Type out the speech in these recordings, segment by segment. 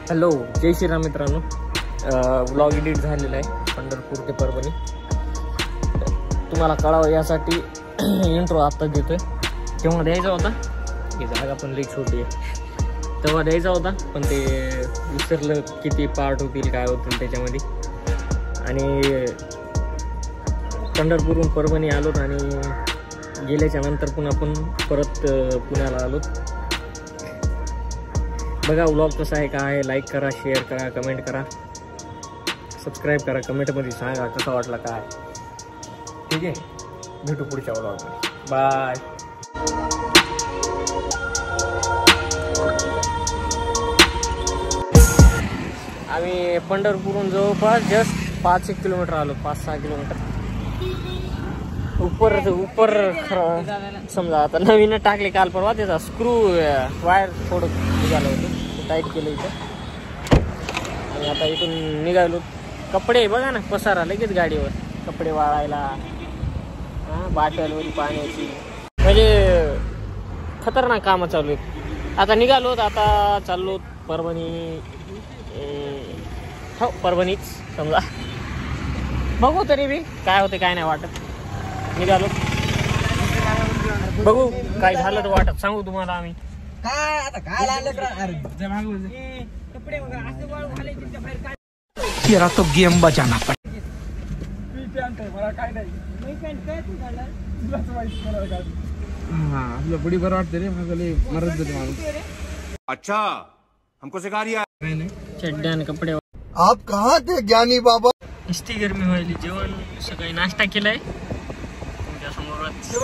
Hello, जय श्रीराम मित्रांनो. Vlog edit झालेला आहे पंढरपूर ते परभणी. तुम्हाला कळावं यासाठी इंट्रो आत्ता देतोय. तेव्हा द्यायचा होता, ही जागा पण लई छोटी आहे, तेव्हा द्यायचा होता पण ते विसरलं किती पार्ट होतील काय होतील त्याच्यामध्ये. आणि पंढरपूरहून परभणी आलो आणि गेल्याच्या नंतर पुन्हा आपण परत पुण्याला आलो. बघा व्लॉग कसा आहे काय आहे, लाईक करा, शेअर करा, कमेंट करा, सबस्क्राईब करा, कमेंटमध्ये सांगा कसा वाटला काय. ठीक आहे, भेटू पुढच्या व्लॉगमध्ये. बाय. आम्ही पंढरपूरहून जवळपास जस्ट 5-1 किलोमीटर आलो, 5-6 किलोमीटर. ऊपर समजा आता नवीन टाकले काल परवा, त्याचा स्क्रू वायर थोडं निघालं होतं, टाईट केलं इथं. आणि आता इथून निघालो. कपडे बघा ना, पसारा लगेच गाडीवर, कपडे वाळायला, बाटलवरी पाण्याची, म्हणजे खतरनाक कामं चालू आहेत. आता निघालो, आता चाललो परभणी. हो, परभणीच समजा. बघू तरी बी काय होते काय नाही वाटत. निघालो, बघू काय झालं तर वाटत सांगू तुम्हाला आम्ही. काय आता काय तो गेम बजाना पड. बुडी बरं वाटते रे, मरत जाते माणूस. अच्छा, हमको सिखा रिया. चड्ड्या आणि कपडे. आप कहाँ थे ज्ञानी बाबा? नुसती गरमी व्हायली. जेवण सकाळी नाश्ता केलाय तुमच्या समोरच.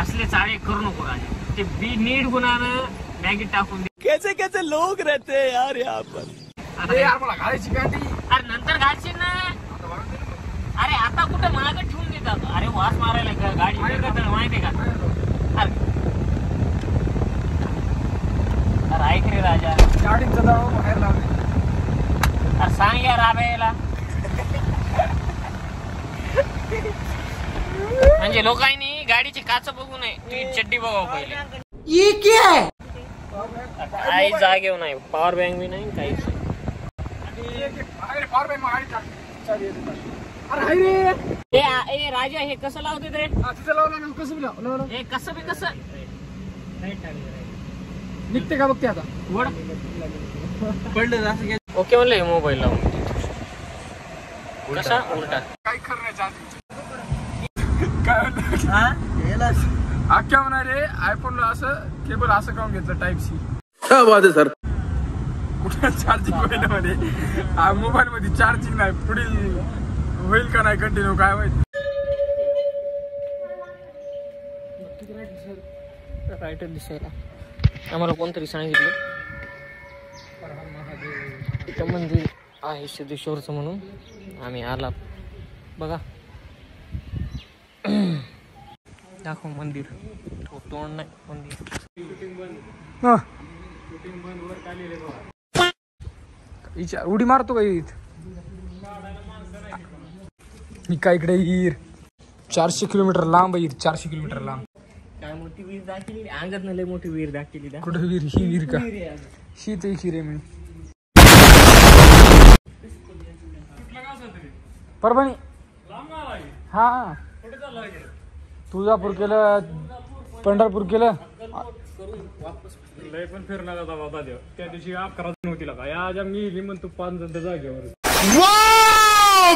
असले चाळे करू नको राजे, ते बी नीट गुणानं बॅगेत टाकून दे. कैसे कैसे लोग रहते हैं यार यहाँ पर. अरे यार मला घालायची पॅन्ट. अरे नंतर घालशील ना. अरे आता कुठं मागं ठेवून देतात. अरे वास मारायला गाडी माहितीये का. अरे ऐक रे राजा, गाडीचं बाहेर लावले. अरे सांग या राबायला. म्हणजे लोकांनी गाडीची काच बघू नये, ती चड्डी बघावं पहिले. ये क्या है? काही जागेव नाही, पॉवर बँक बी नाही, काहीच. ए राजा, हे कसं लावते रे? हे कसं बी कसं निघते का बघते आता. पडलं. ओके म्हणलं मोबाईल लावून. कसा उलटा काय करण्याच्या अख्ख्या म्हणा रे, आयफोनला असं केबल असं काऊन घेतलं टाईप सी. क्या बात है सर. कुठं चार्जिंग होईल मध्ये, मोबाईल मध्ये चार्जिंग नाही. पुढील होईल का नाही कंटिन्यू काय माहिती. राईट दिसायला आम्हाला कोणतरी सांगितलं इथं मंदिर आहे सिद्धेश्वरचं म्हणून. आम्ही आला बघा. दाखव मंदिर. तोंड नाही मंदिर. उडी मारतो का मी काय इकडे येईल. 400 किलोमीटर लांब येईल. 400 किलोमीटर लांब. काय मोठी वीर दाखवली अंगात लय मोठी वीर दाखवली. कुठं वीर? ही वीर का? ही ते खिरे मी. परभणी. हा, तुळजापूर केलं, पंढरपूर केलं. लय पण फिरणार होता बाबा देव. त्या दिवशी 11 जण होती का या मी म्हणतो 5 जण जागेवर.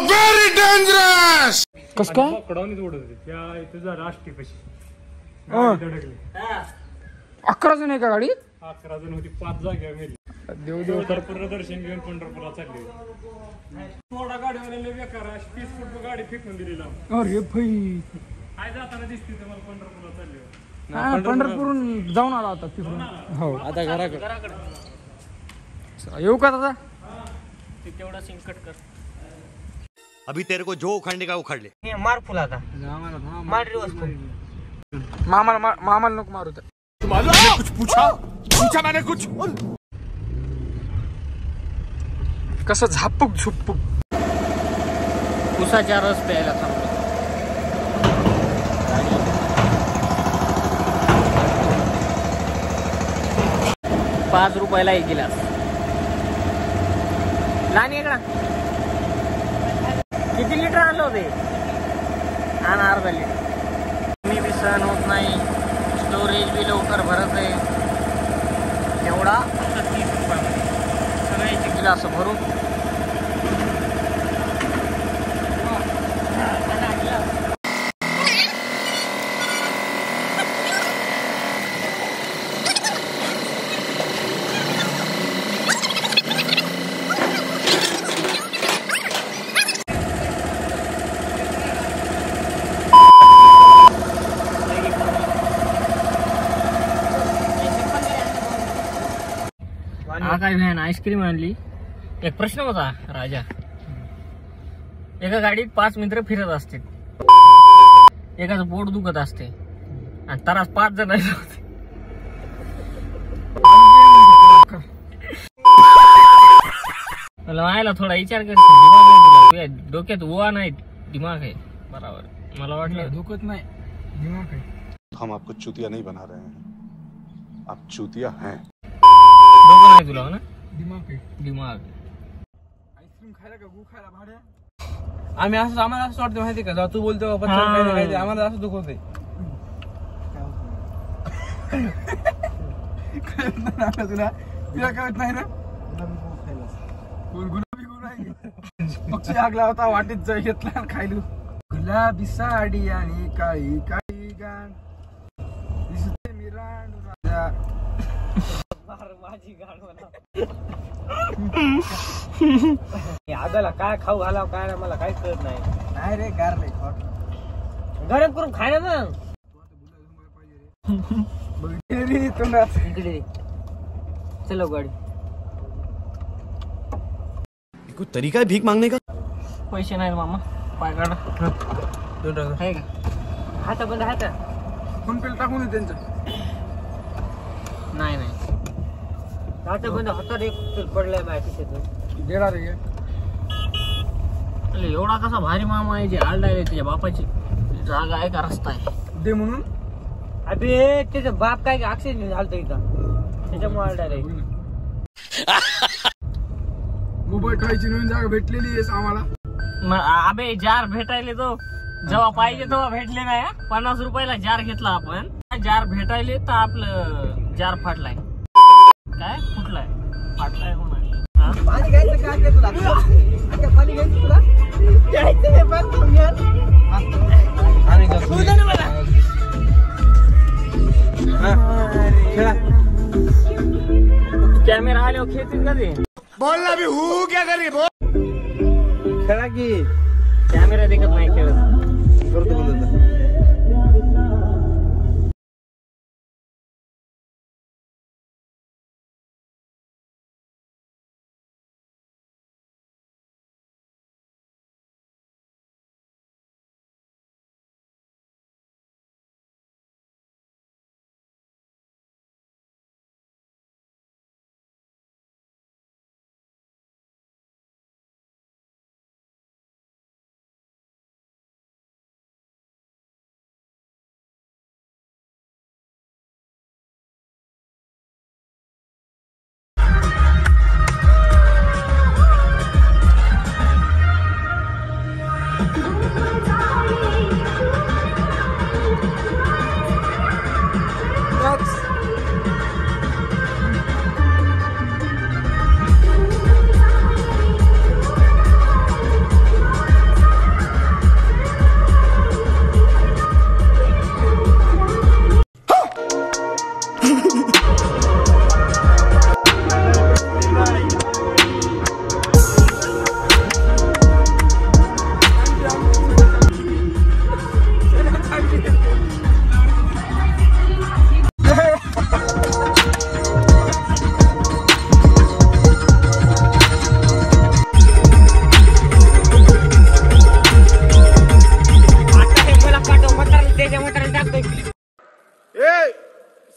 Very dangerous. कस काय कडवणीच उडत होती त्या तुझा राष्ट्रीय पशी. 11 जण आहे का गाडी? 11 जण होती, 5 जागेवर मेली. देव देव पंढरपूर दर्शन घेऊन पंढरपूरला चालली. थोडा गाडीवाल्याला बेकार 30 फूट गाडी फेकून दिली लांब. अरे भाई, काय जाताना दिसते तुम्हाला पंढरपूरला चालली. पंढरपूरहून जाऊन आला आता तिकडून. हो, आता घराकडे येऊ का दादा? तेवढा सिंकट कर. अभी तेरे को जो उखाड़ने का उखाड़ ले. मार फुल आता मार रे वस्तू. मामाला नको मारू. कुछ पूछा मैंने कुछ. कसं झापूक झुपूक. उसाचा रस प्यायला थांबलो. 5 रुपयाला एक गिलास. लहान आहे का? किती लिटर आणलं होते? आणि अर्धा लिटर. मी बी सहन होत नाही. स्टोरेज बी लवकर भरत आहे. एवढा 30 रुपयामध्ये सगळ्याची गिलास भरून. काय व्हॅन आईस्क्रीम आणली. एक प्रश्न होता राजा. एका गाडीत 5 मित्र फिरत असते. एकाचं पोट दुखत असते आणि तरास 5 जण होते. मला व्हायला थोडा विचार करशील. दिमाग आहे तुला. तुझ्या डोक्यात ओवा नाही, दिमाग आहे. बरोबर. मला वाटलं दुखत नाही, दिमाग आहे. हम आपको चूतिया नहीं बना रहे हैं, आप चूतिया हैं. डोकं नाही तुला ना, दिमाग आहे. दिमाग. आईस्क्रीम खायला का गु खायला भाड्या? आम्ही असं आम्हाला असं वाटतं माहिती का, जेव्हा तू बोलतो हा. आम्हाला असं दुःख होते. तुला तुला कळत नाही ना? गुलाबी गु नाही. पक्षी आगला होता वाटेत जाई घेतला आणि खायलो. गुलाबी साडी आणि काही काही गाण दिसते मी राणू राजा. माझी गाड आगाला काय खाऊ घालाव काय ना मला काहीच कळत नाही. नाही रे गार नाही हॉट. गरम करून खाय ना मग. बघितली तुला इकडे चलो गाडी. कोई तरीका है भीख मांगने का? पैसे नाही मामा. पाय काढ. आहे का? हात बंद आहे का? फोन पे टाकून दे त्यांचं. नाही नाही हात बंद. हातात एक पडलाय माहिती. गेला रे. एवढा कसा भारी मामा आहे जे आलडाय त्याच्या बापाची जागा आहे का रस्ता आहे दे म्हणून. अबे त्याचा बाप काय ऍक्सिडेंट झालता इथं त्याच्यामुळे आलडाय. मोबाईल खायची नवीन जागा भेटलेली आहे आम्हाला. अबे जार भेटायले तो जेव्हा पाहिजे तेव्हा भेटले नाही. 50 रुपयाला जार घेतला आपण. जार भेटायले तर आपलं जार फाटलाय. काय फुटलाय? फाटलाय कोण? पाणी घ्यायचं काय ते तुला? पाणी घ्यायचं तुला? घ्यायचं हे पण तुम्हाला. कॅमेरा आल्यावर खेळतील का ते? बोलना भी हूँ क्या करी बोल. खेळा की कॅमेरा दिखत नाही खेळत. करतो बोलतो.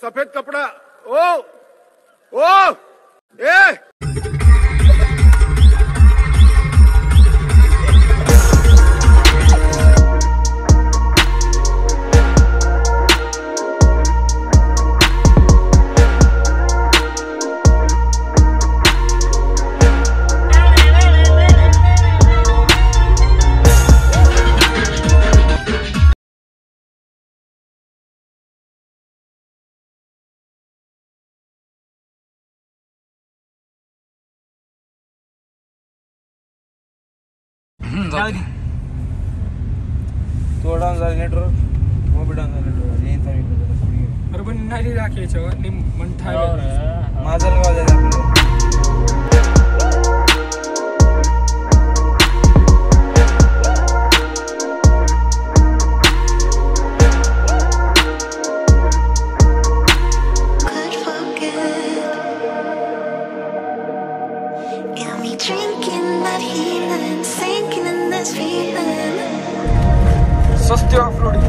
सफेद कपड़ा ओ ए तो डाऊन झालं नेटवर्क, मोबाईल डाऊन झालं नेटवर्क. अरे पण नाही राखायचं माझं गाव जायचं आपल्याला. Sustio off-roading.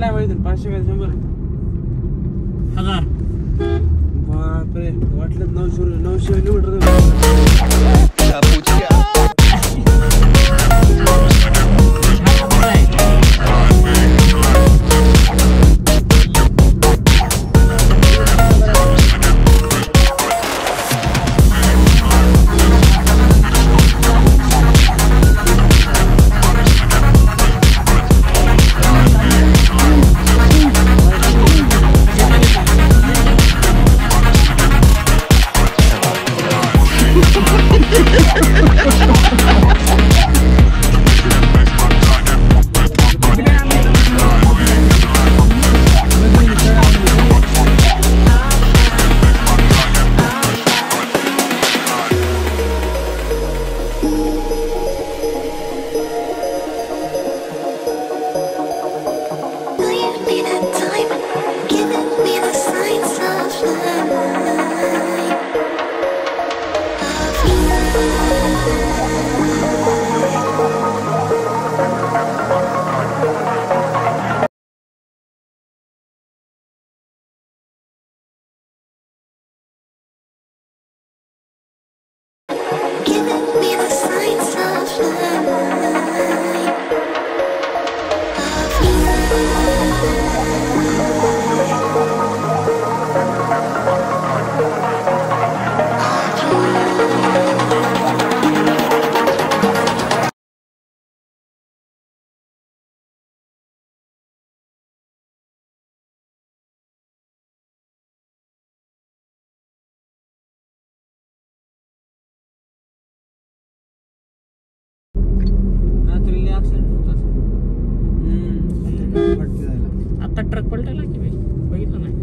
किती माहिती 500 का 100? 1000. बापरे, वाटलं 900 किलोमीटर. आता ट्रक पलटायला की बघितलं नाही.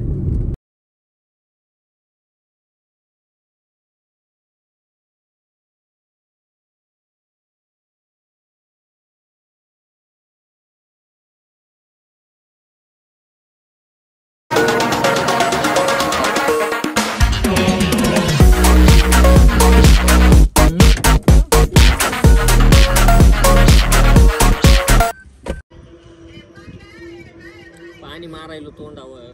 पाणी मारायलो तोंडावर.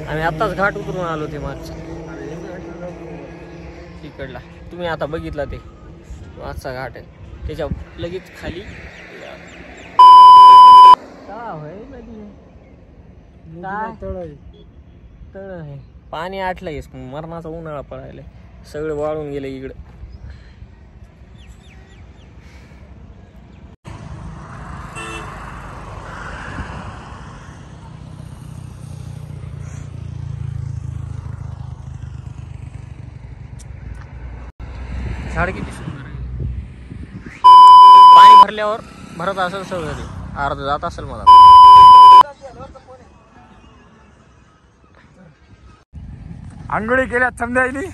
आम्ही आत्ताच घाट उतरून आलो ते मागचा तिकडला. तुम्ही आता बघितला ते मागचा घाट आहे, त्याच्या लगेच खाली तळ आहे. पाणी आटलंय, मरणाचा उन्हाळा पडायला, सगळं वाळून गेलं इकडं. झाड किती सुंदर आहे. पाणी भरल्यावर भरत असेल सगळं, ते अर्ध जात असेल मला. आंघोळी केल्या समजायली,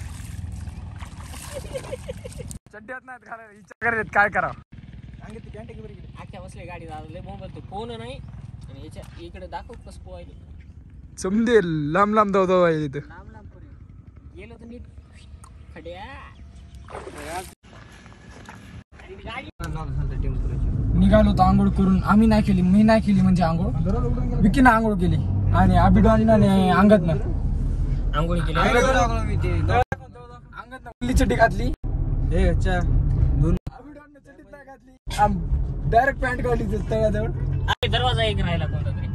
चड्ड्यात नाहीत घालायला, विचार करायला काय करावं. आख्या बसले गाडी लय मोबाईल फोन नाही आणि याच्या इकडे दाखव कसं पोहायला समजे लांब लांब धाव धाव आहे इथं. लांब लांब पर्यंत गेलो तर नीट खड्या निघालो तर आंघोळ करून मी नाही केली म्हणजे आंघोळ विकीनं आंघोळ केली आणि अभिडवाने अंगत आंघोळी केली अंगत चड्डी घातली डायरेक्ट पॅन्ट काढली तळ्याजवळ. दरवाजा एक राहिला कोणता तरी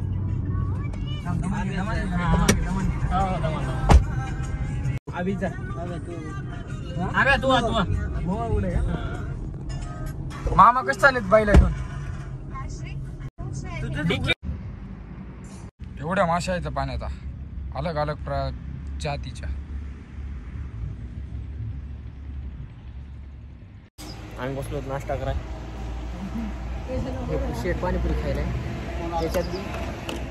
मामा कसं चालेत बाईला घेऊन एवढ्या माशा आहेत पाण्यात अलग अलग जातीच्या. आम्ही बसलो नाश्ता कराय शेट पाणीपुरी खायला त्याच्यात बी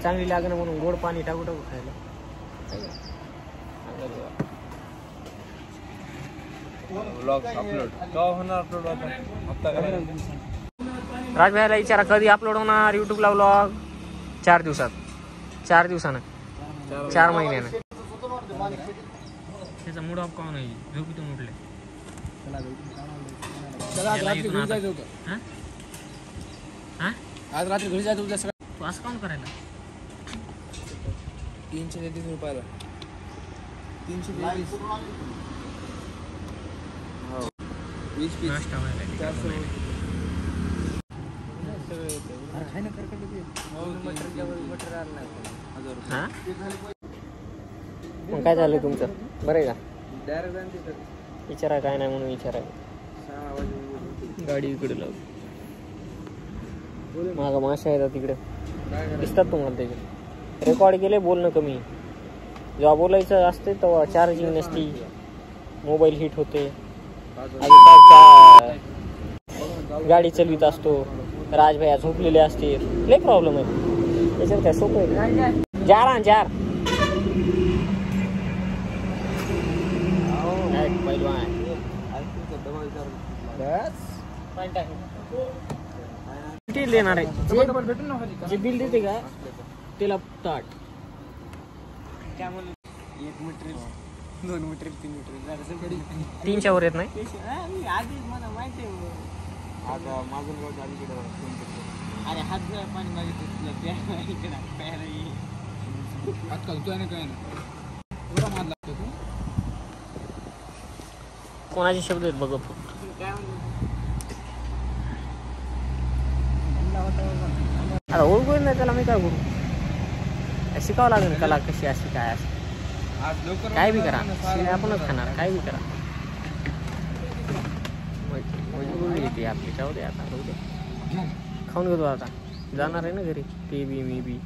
चांगली लागणं म्हणून गोड पाणी टाकू खायला. राजभाईला विचारा कधी अपलोड होणार युट्यूबला व्लॉग. 4 दिवसात 4 दिवसानं 4 महिन्यानं. त्याचा मूड ऑफ का नाही झोपीतून उठले. आज रात्री घरी जायचं होतं. आज रात्री घरी जायचं होतं. तू असं काम करायला 333 रुपयाला 320 नाश्ता व्हायला मग काय झालं तुमचं बरं आहे का? विचारा काय नाही म्हणून विचारा. गाडी इकडे लाव मागं माशा येतात तिकडे दिसतात तुम्हाला त्याचे. रेकॉर्ड केले बोलणं कमी. जेव्हा बोलायचं असते तेव्हा चार्जिंग नसती मोबाईल हिट होते. गाडी चालवित असतो राजभाया झोपलेले असते लय प्रॉब्लेम आहे त्याच्यात. काय सोपं आहे 4 देणार आहे जे बिल देते का त्याला ताट 1 मीटर 2 मीटर 3 मीटर 3च्या वर येत नाही. आधीच मला माहिती आता माझं अरे हात जरा पाणी मागितलं इकडे हात घालतोय ना काय ना मार लागतो तू. कोणाचे शब्द आहेत बघ. आता ओळखून नाही त्याला मी काय करू. शिकावं लागेल कला कशी अशी काय अशी काय बी करा आपणच खाणार काय बी करा. मजबुरी येते आपली जाऊ दे आता खाऊन घेतो आता जाणार आहे ना घरी ते बी मी बी.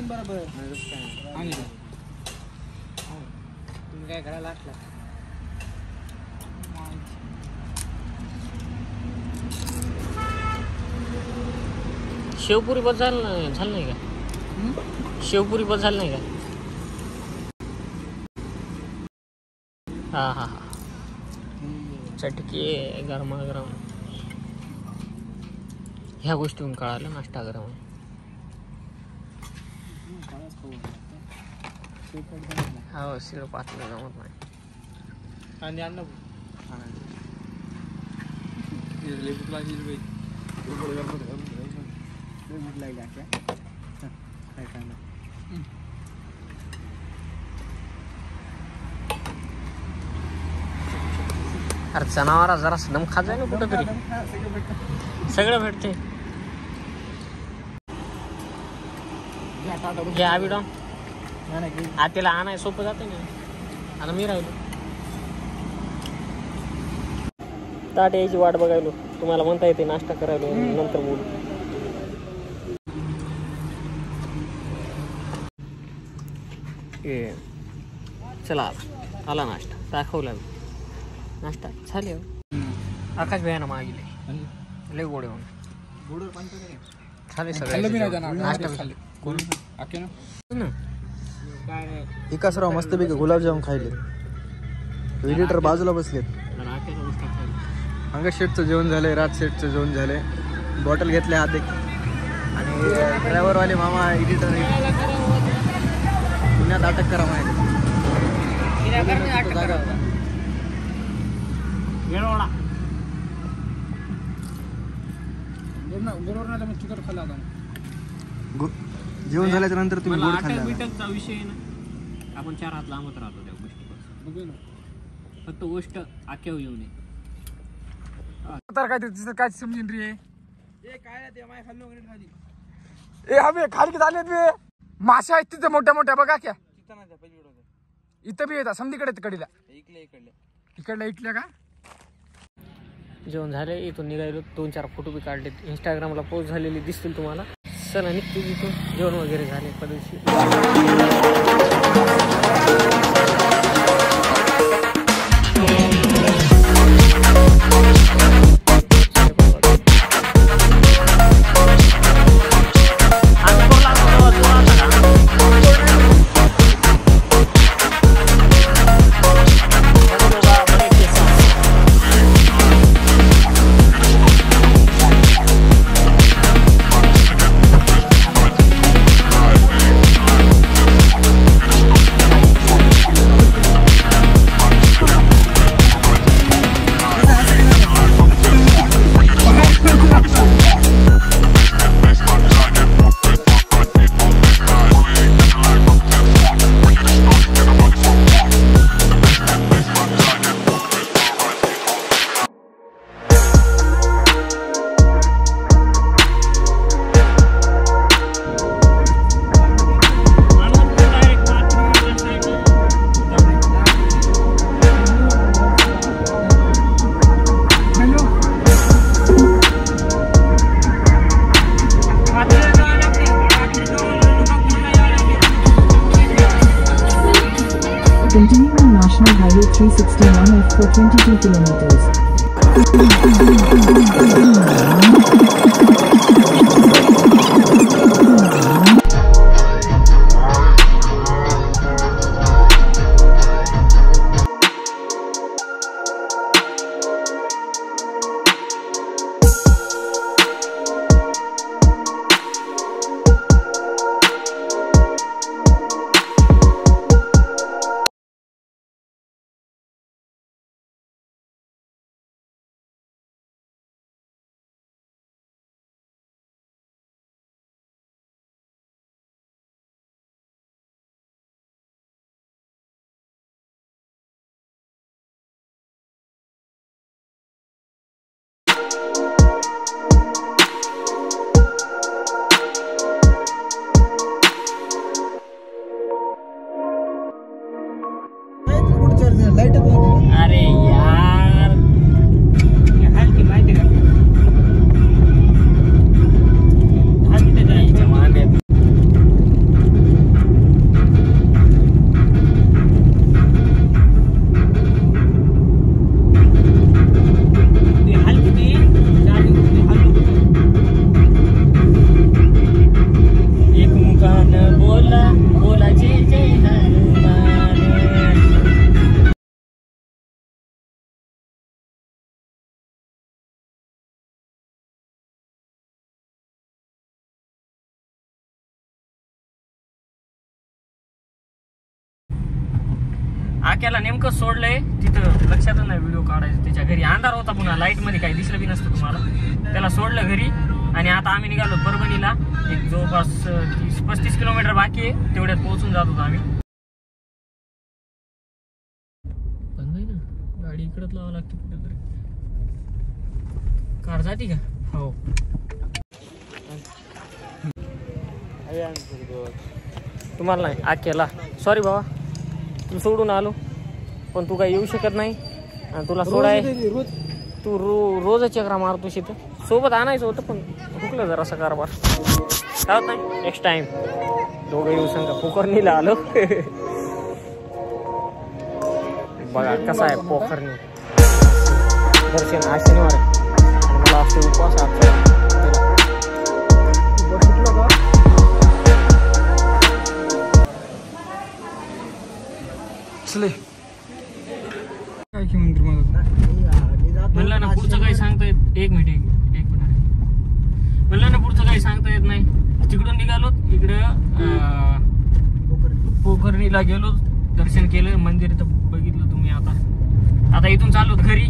बरोबर तुम्ही काय करायला असला शेवपुरी बस झालं नाही का? शेवपुरी बस झालं नाही का? हा चटकी गरमागरम ह्या गोष्टीहून कळालं नाश्ता गरम. हो शिळ पातलं जमत नाही. आणि अन्न अरे जनावरा जरा दम खात जाय ना कुठं तरी सगळं भेटते. घ्या आबिडॉन आतेला आणाय सोपं जाते ना. आता मी राहिलो ताट यायची वाट बघायलो. तुम्हाला म्हणता येते नाश्ता करायलो नंतर बोलू. चला आला नाश्ता दाखवला नाश्ता झाले. आकाश भैयानं मागिले लय गोडे म्हणून झाले सगळे नाश्ता कोण विकासराव मस्तपैकी गुलाबजाम खायले. एडिटर बाजूला बसलेत. तर आख्याचा उस्ताद खाली. अंगद शेटचं जेवण झालंय, राज शेटचं जेवण झालंय. बॉटल घेतले हात एक आणि ड्रायव्हरवाले मामा एडिटर पुण्यात अटक करा माहिती. वेळोडा जेवण झाल्याच्या नंतर तुम्ही मला गोड अटक खाल्ला. बिटकचा विषय आहे ना, आपण 4 हात लांबत राहतो त्या गोष्टीपासून. फक्त गोष्ट आख्यावर येऊ नये. तर काय तिथं काय समजेन रे. ए काय ते माय खाल्लो वगैरे खाली. ए हवे खाली झालेत बे. माशा आहेत तिथे मोठ्या मोठ्या बघा क्या. इथं बी येतात समधीकडे कडीला. इकडल्या का. जेवण झाले, इथून निघालो. 2-4 फोटो बी काढलेत, इंस्टाग्रामला पोस्ट झालेली दिसतील तुम्हाला. चला निघतो इथून. जेवण वगैरे झाले पदशी. Continuing on National Highway 361F for 22 kilometers. अरे यार हलकी माहिती का हलकी जायच्या मांड्यात. ते हलकी ती चार्जिंग हलकी एक मुखानं बोला बोलाचे जय हनुमान. आक्याला नेमकं सोडलंय तिथं, लक्षातच नाही व्हिडिओ काढायचं. त्याच्या घरी अंधार होता, पुन्हा लाईट मध्ये काही दिसलं बी नसतं तुम्हाला. त्याला सोडलं घरी आणि आता आम्ही निघालो परभणीला. एक जवळपास 30-35 किलोमीटर बाकी आहे, तेवढ्यात पोहोचून जात होतो आम्ही. बंद आहे ना गाडी, इकडंच लावावं लागतं कुठेतरी. कार जाती का. हो तुम्हाला नाही आक्याला सॉरी बाबा, तू सोडून आलो पण तू काही येऊ शकत नाही. आणि तुला सोडाय तू रोज चक्रा मारतो तिथं. सोबत आणायचं होतं पण हुकलं जरा असा कारभार. काय होत नाही, नेक्स्ट टाइम दोघं येऊ सांगा. पोखरणीला आलो. बघा कसा आहे पोखरणी. दर्शन आज शनिवार आहे, मला असं उपवास आज. चले देवीला गेलो, दर्शन केलं, मंदिर तर बघितलं तुम्ही. आता इथून चाललो घरी.